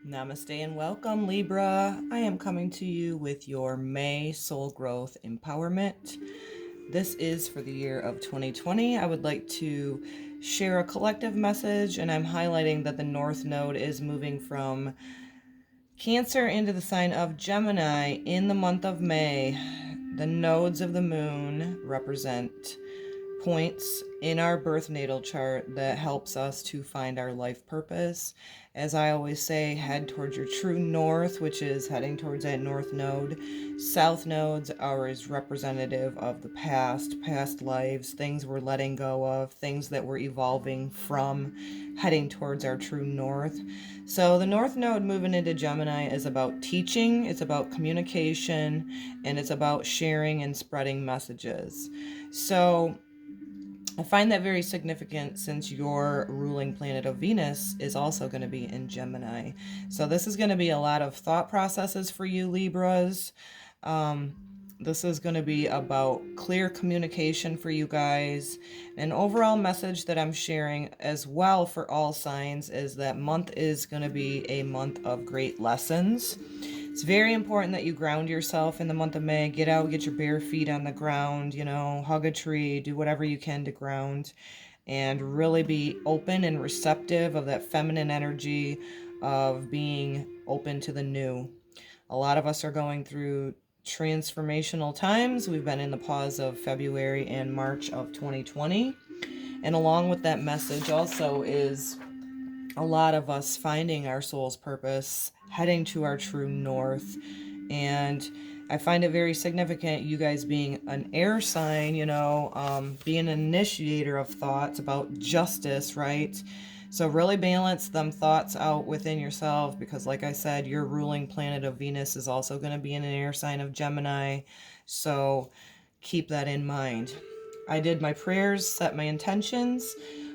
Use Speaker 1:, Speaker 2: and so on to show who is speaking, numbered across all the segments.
Speaker 1: Namaste and welcome, Libra. I am coming to you with your May Soul Growth Empowerment. This is for the year of 2020. I would like to share a collective message, and I'm highlighting that the North Node is moving from Cancer into the sign of Gemini in the month of May. The nodes of the moon represent points in our birth natal chart that helps us to find our life purpose. As I always say, head towards your true north, which is heading towards that north node. South nodes are as representative of the past lives, things we're letting go of, things that we're evolving from, heading towards our true north. So the north node moving into Gemini is about teaching, it's about communication, and it's about sharing and spreading messages. So I find that very significant since your ruling planet of Venus is also going to be in Gemini. So this is going to be a lot of thought processes for you, Libras. This is going to be about clear communication for you guys. An overall message that I'm sharing as well for all signs is that month is going to be a month of great lessons. It's very important that you ground yourself in the month of May. Get out, get your bare feet on the ground, hug a tree, do whatever you can to ground, and really be open and receptive of that feminine energy of being open to the new. A lot of us are going through transformational times. We've been in the pause of February and March of 2020. And along with that message also is a lot of us finding our soul's purpose, heading to our true north. And I find it very significant, you guys being an air sign, being an initiator of thoughts about justice, right? So really balance them thoughts out within yourself because, like I said, your ruling planet of Venus is also going to be in an air sign of Gemini. So keep that in mind. I did my prayers, set my intentions.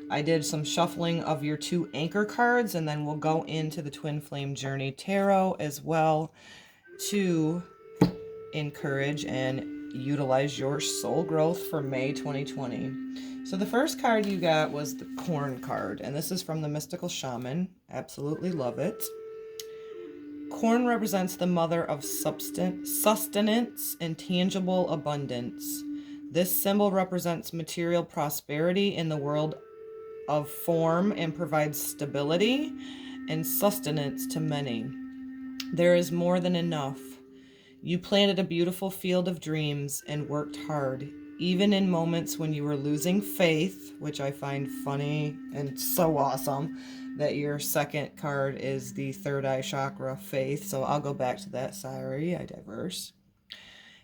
Speaker 1: I did some shuffling of your 2 anchor cards, and then we'll go into the Twin Flame Journey Tarot as well to encourage and utilize your soul growth for May 2020. So the first card you got was the Corn card, and this is from the Mystical Shaman. Absolutely love it. Corn represents the mother of sustenance and tangible abundance. This symbol represents material prosperity in the world of form and provides stability and sustenance to many. There is more than enough. You planted a beautiful field of dreams and worked hard, even in moments when you were losing faith, which I find funny and so awesome that your second card is the third eye chakra, faith. So I'll go back to that. Sorry, I diverse.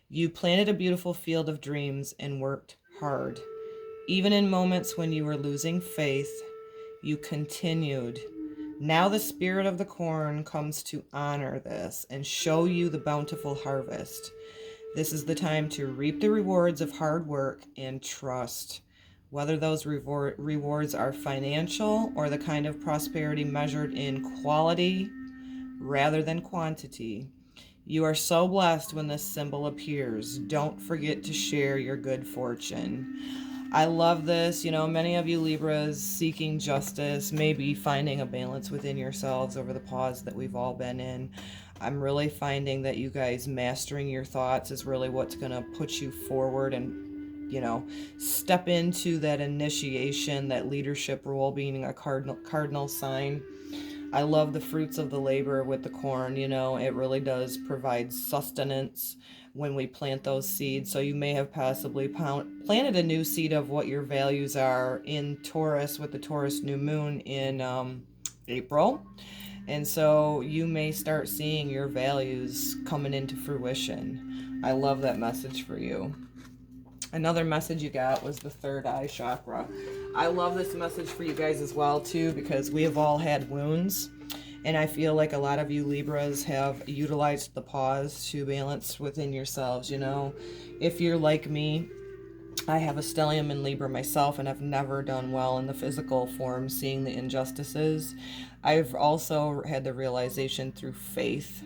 Speaker 1: You planted a beautiful field of dreams and worked hard. Even in moments when you were losing faith, you continued. Now the spirit of the corn comes to honor this and show you the bountiful harvest. This is the time to reap the rewards of hard work and trust. Whether those rewards are financial or the kind of prosperity measured in quality rather than quantity. You are so blessed when this symbol appears. Don't forget to share your good fortune. I love this. Many of you Libras seeking justice, maybe finding a balance within yourselves over the pause that we've all been in. I'm really finding that you guys mastering your thoughts is really what's going to put you forward and, step into that initiation, that leadership role, being a cardinal sign. I love the fruits of the labor with the corn. It really does provide sustenance when we plant those seeds. So you may have possibly planted a new seed of what your values are in Taurus with the Taurus new moon in April. And so you may start seeing your values coming into fruition. I love that message for you. Another message you got was the third eye chakra. I love this message for you guys as well too, because we have all had wounds, and I feel like a lot of you Libras have utilized the pause to balance within yourselves. If you're like me, I have a stellium in Libra myself, and I've never done well in the physical form, seeing the injustices. I've also had the realization through faith,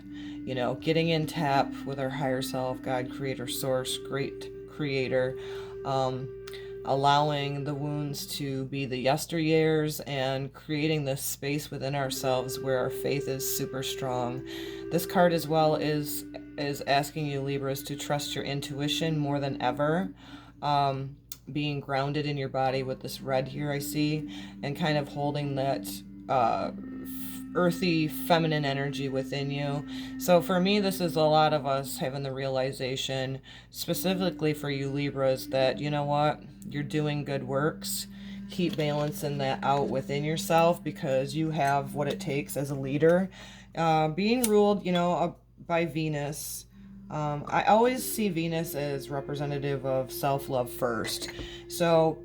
Speaker 1: getting in tap with our higher self, God, creator, source, great creator, allowing the wounds to be the yesteryears and creating this space within ourselves where our faith is super strong. This card as well is asking you, Libras, to trust your intuition more than ever. Being grounded in your body with this red here I see, and kind of holding that earthy feminine energy within you. So for me, this is a lot of us having the realization, specifically for you Libras, that you know what, you're doing good works. Keep balancing that out within yourself, because you have what it takes as a leader. Being ruled, by Venus. I always see Venus as representative of self-love first. So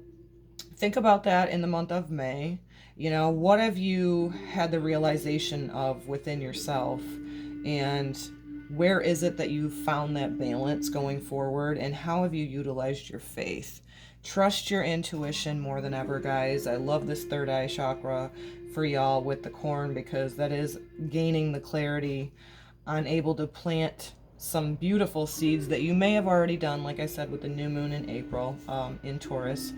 Speaker 1: think about that in the month of May. What have you had the realization of within yourself? And where is it that you found that balance going forward? And how have you utilized your faith? Trust your intuition more than ever, guys. I love this third eye chakra for y'all with the corn, because that is gaining the clarity on able to plant some beautiful seeds that you may have already done, like I said, with the new moon in April in Taurus,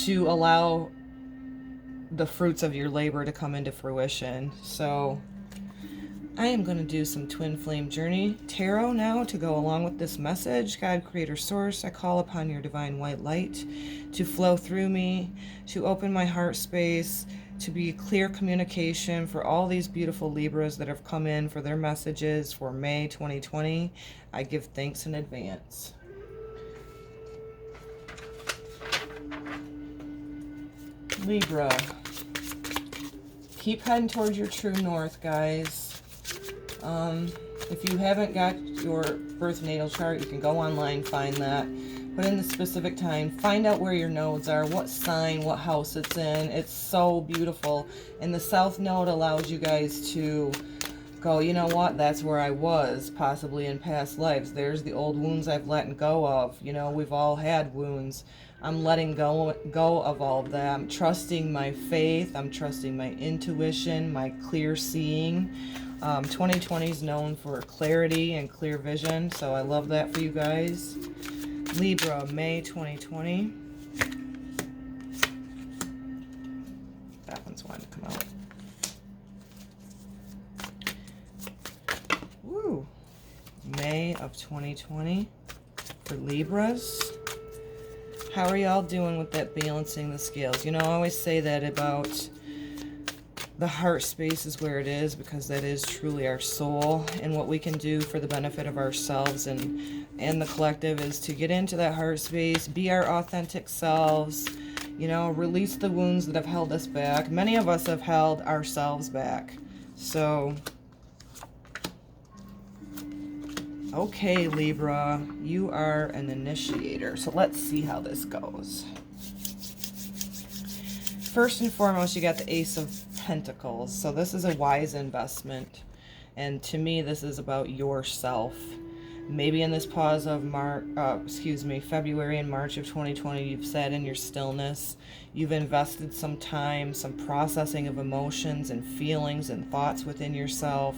Speaker 1: to allow the fruits of your labor to come into fruition. So I am going to do some Twin Flame Journey Tarot now to go along with this message. God, Creator, Source, I call upon your divine white light to flow through me, to open my heart space, to be clear communication for all these beautiful Libras that have come in for their messages for May 2020. I give thanks in advance. Libra, keep heading towards your true north, guys. If you haven't got your birth natal chart, you can go online, find that. Put in the specific time, find out where your nodes are, what sign, what house it's in. It's so beautiful. And the south node allows you guys to go, you know what, that's where I was, possibly in past lives. There's the old wounds I've let go of. We've all had wounds. I'm letting go of all of that. I'm trusting my faith. I'm trusting my intuition, my clear seeing. 2020 is known for clarity and clear vision, so I love that for you guys. Libra, May 2020. That one's wanting to come out. Woo! May of 2020 for Libras. How are y'all doing with that balancing the scales? I always say that about the heart space is where it is, because that is truly our soul, and what we can do for the benefit of ourselves and the collective is to get into that heart space, be our authentic selves, release the wounds that have held us back. Many of us have held ourselves back. So, okay, Libra, you are an initiator. So let's see how this goes. First and foremost, you got the Ace of Pentacles. So this is a wise investment. And to me, this is about yourself. Maybe in this pause of February and March of 2020, you've sat in your stillness. You've invested some time, some processing of emotions and feelings and thoughts within yourself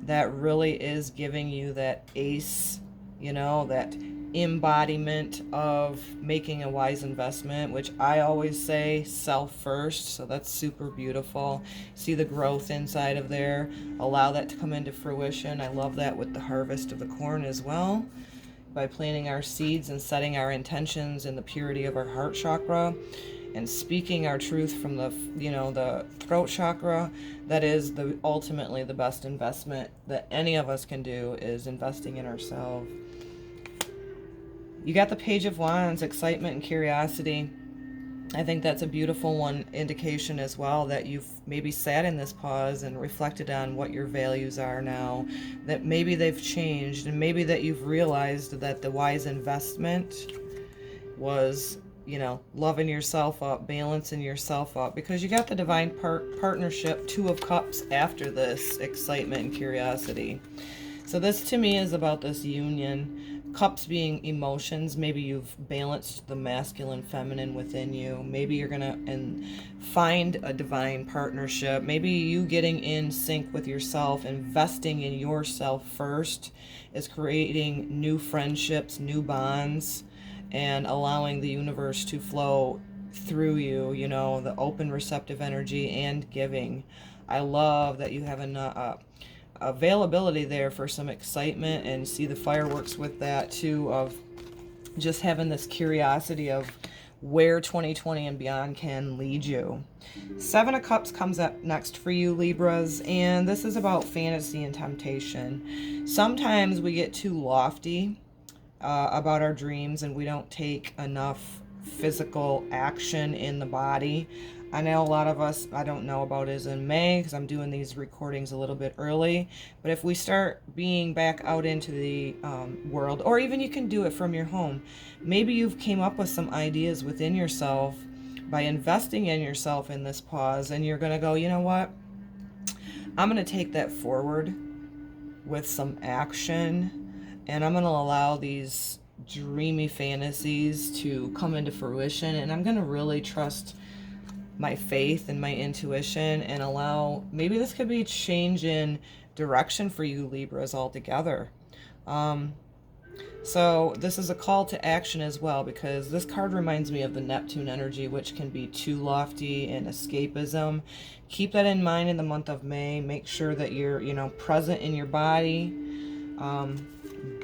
Speaker 1: that really is giving you that ace, that embodiment of making a wise investment, which I always say self first. So that's super beautiful. See the growth inside of there. Allow that to come into fruition. I love that with the harvest of the corn as well. By planting our seeds and setting our intentions in the purity of our heart chakra and speaking our truth from the throat chakra, that is ultimately the best investment that any of us can do, is investing in ourselves. You got the Page of Wands, excitement and curiosity. I think that's a beautiful one, indication as well that you've maybe sat in this pause and reflected on what your values are now, that maybe they've changed, and maybe that you've realized that the wise investment was, loving yourself up, balancing yourself up, because you got the divine partnership, Two of Cups after this, excitement and curiosity. So this to me is about this union. Cups being emotions. Maybe you've balanced the masculine, feminine within you. Maybe you're gonna find a divine partnership. Maybe you getting in sync with yourself, investing in yourself first, is creating new friendships, new bonds, and allowing the universe to flow through you, you know, the open receptive energy and giving. I love that you have availability there for some excitement, and see the fireworks with that too, of just having this curiosity of where 2020 and beyond can lead you. Seven of Cups comes up next for you, Libras, and this is about fantasy and temptation. Sometimes we get too lofty about our dreams, and we don't take enough physical action in the body. I know a lot of us, I don't know about is in May because I'm doing these recordings a little bit early, but if we start being back out into the world, or even you can do it from your home, maybe you've came up with some ideas within yourself by investing in yourself in this pause, and you're going to go, you know what, I'm going to take that forward with some action, and I'm going to allow these dreamy fantasies to come into fruition, and I'm going to really trust my faith and my intuition, and allow, maybe this could be a change in direction for you, Libras, altogether. So this is a call to action as well, because this card reminds me of the Neptune energy, which can be too lofty and escapism. Keep that in mind in the month of May. Make sure that you're, you know, present in your body,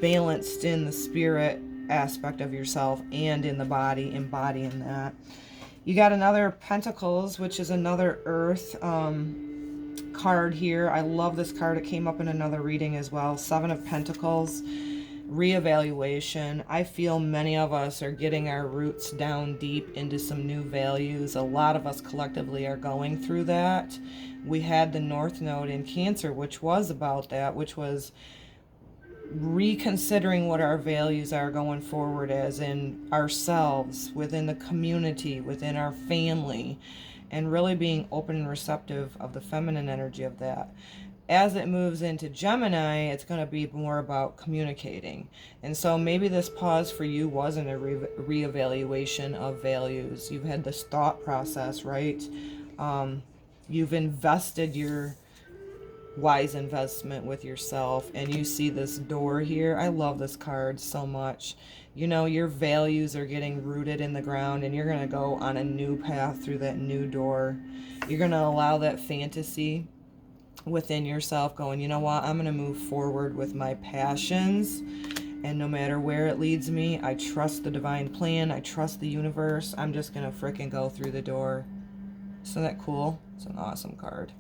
Speaker 1: balanced in the spirit aspect of yourself and in the body, embodying that. You got another Pentacles, which is another Earth card here. I love this card. It came up in another reading as well. Seven of Pentacles, reevaluation. I feel many of us are getting our roots down deep into some new values. A lot of us collectively are going through that. We had the North Node in Cancer, which was about that, which was reconsidering what our values are going forward, as in ourselves, within the community, within our family, and really being open and receptive of the feminine energy of that. As it moves into Gemini, it's going to be more about communicating. And so maybe this pause for you wasn't a reevaluation of values. You've had this thought process, right? You've invested your wise investment with yourself, and you see this door here. I love this card so much. You know, your values are getting rooted in the ground, and you're going to go on a new path through that new door. You're going to allow that fantasy within yourself going, you know what, I'm going to move forward with my passions, and no matter where it leads me, I trust the divine plan, I trust the universe, I'm just going to frickin' go through the door. Isn't that cool? It's an awesome card.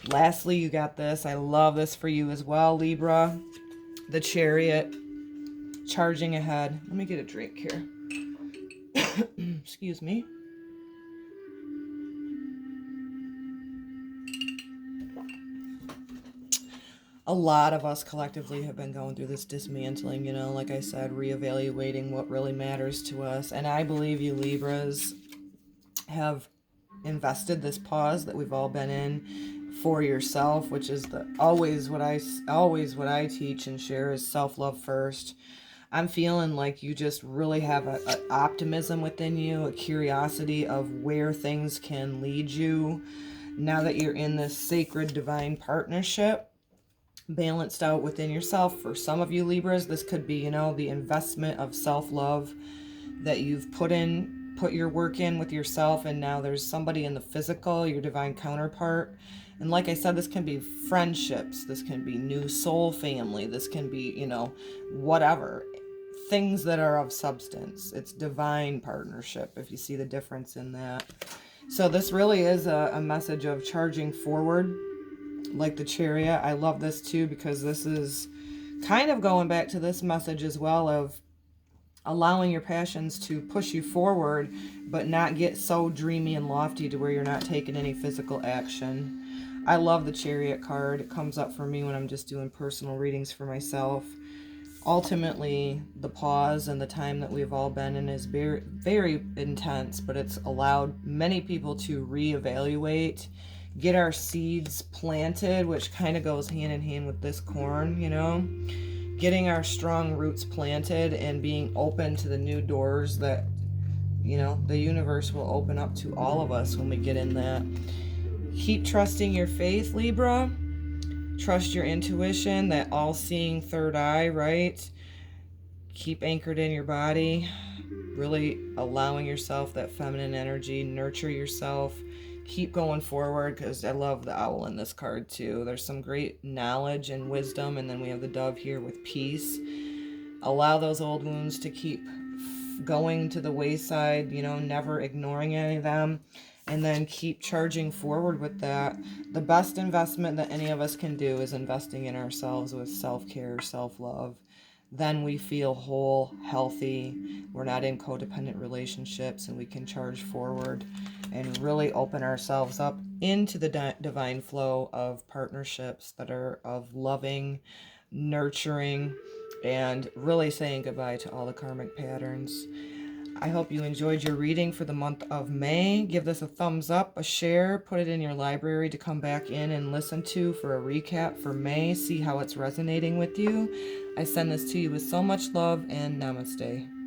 Speaker 1: Lastly, you got this. I love this for you as well, Libra. The Chariot, charging ahead. Let me get a drink here. Excuse me. A lot of us collectively have been going through this dismantling, you know, like I said, reevaluating what really matters to us. And I believe you Libras have invested this pause that we've all been in for yourself, which is always what I teach and share is self-love first. I'm feeling like you just really have an optimism within you, a curiosity of where things can lead you now that you're in this sacred divine partnership, balanced out within yourself. For some of you Libras, this could be, you know, the investment of self-love that you've put your work in with yourself, and now there's somebody in the physical, your divine counterpart. And like I said, this can be friendships, this can be new soul family, this can be, you know, whatever. Things that are of substance. It's divine partnership, if you see the difference in that. So this really is a message of charging forward, like the Chariot. I love this too, because this is kind of going back to this message as well of allowing your passions to push you forward, but not get so dreamy and lofty to where you're not taking any physical action. I love the Chariot card. It comes up for me when I'm just doing personal readings for myself. Ultimately, the pause and the time that we've all been in is very, very intense, but it's allowed many people to reevaluate, get our seeds planted, which kind of goes hand in hand with this corn, you know, getting our strong roots planted and being open to the new doors that, you know, the universe will open up to all of us when we get in that. Keep trusting your faith, Libra. Trust your intuition, that all-seeing third eye, right? Keep anchored in your body. really allowing yourself that feminine energy, nurture yourself, keep going forward, because I love the owl in this card too. There's some great knowledge and wisdom, and then we have the dove here with peace. Allow those old wounds to keep going to the wayside, never ignoring any of them, and then keep charging forward with that. The best investment that any of us can do is investing in ourselves with self-care, self-love. Then we feel whole, healthy. We're not in codependent relationships, and we can charge forward and really open ourselves up into the divine flow of partnerships that are of loving, nurturing, and really saying goodbye to all the karmic patterns. I hope you enjoyed your reading for the month of May. Give this a thumbs up, a share, put it in your library to come back in and listen to for a recap for May. See how it's resonating with you. I send this to you with so much love, and namaste.